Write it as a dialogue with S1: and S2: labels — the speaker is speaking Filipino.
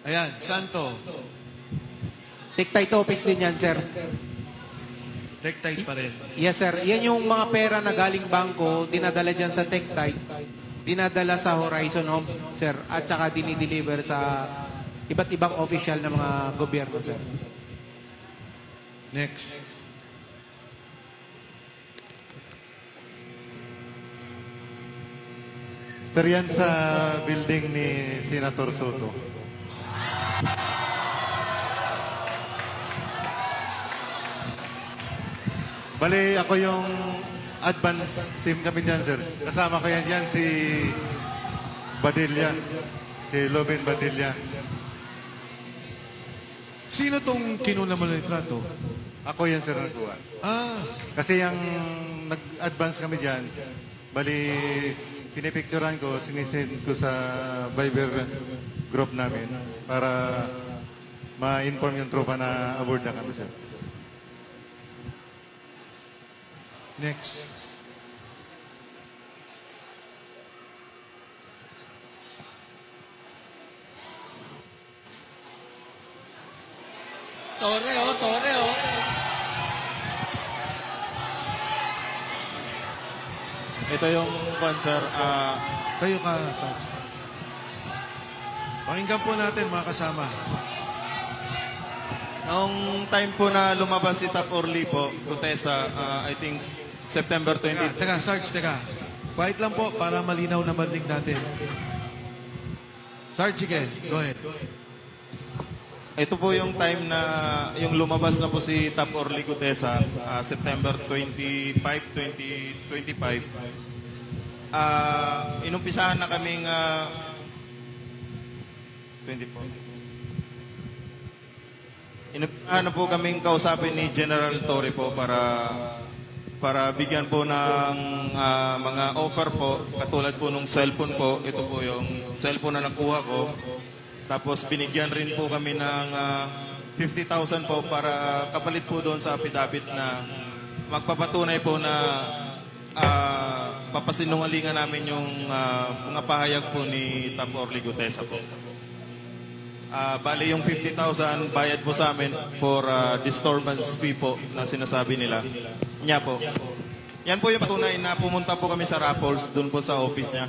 S1: Ayan, Santo.
S2: Tick-tight office din yan, sir.
S1: Tick-tight pa rin.
S2: Yes, sir. Yan yung mga pera na galing bangko, dinadala dyan sa Tick-tight, dinadala sa Horizon Home, sir, at saka dinideliver sa iba't ibang official ng mga gobyerno, sir.
S1: Next.
S3: Sir, yan sa building ni Senator Soto. Bali, ako yung advance team kami dyan, sir. Kasama ko yan si Badilla. Si Lovin Badilla.
S1: Sino tong kinuna mo ng litrato?
S3: Ako yan, sir, nagkuha.
S1: Ah,
S3: Kasi yung nag-advance kami dyan, bali, pinipicturean ko, sinisend ko sa Viber group namin para ma-inform yung tropa na aboard na kami, sir.
S1: next.
S4: Torre, oh.
S5: Ito yung sponsor.
S1: Tayo ka, Sarge. Pakinggan po natin, mga kasama.
S5: Noong time po na lumabas si Tap Orly po, Gutesa, I think September 20.
S1: Teka, Sarge, teka. Quiet lang po para malinaw na marinig natin. Sarge, sige. Go ahead.
S5: Ito po yung time na yung lumabas na po si Tap Orly Gutesa, September 25, 2025. Inumpisahan na kaming 24. Inumpisahan na po kaming kausapin ni General Torre po para bigyan po ng mga offer po, katulad po nung cellphone po. Ito po yung cellphone na nakuha ko. Tapos binigyan rin po kami ng 50,000 po para kapalit po doon sa affidavit na magpapatunay po na papasinungalingan namin yung mga pahayag po ni Tap Orly Gutesa po. Bali yung 50,000 bayad po sa amin for disturbance fee po na sinasabi nila. Niya po. Yan po yung patunay na pumunta po kami sa Raffles doon po sa office niya.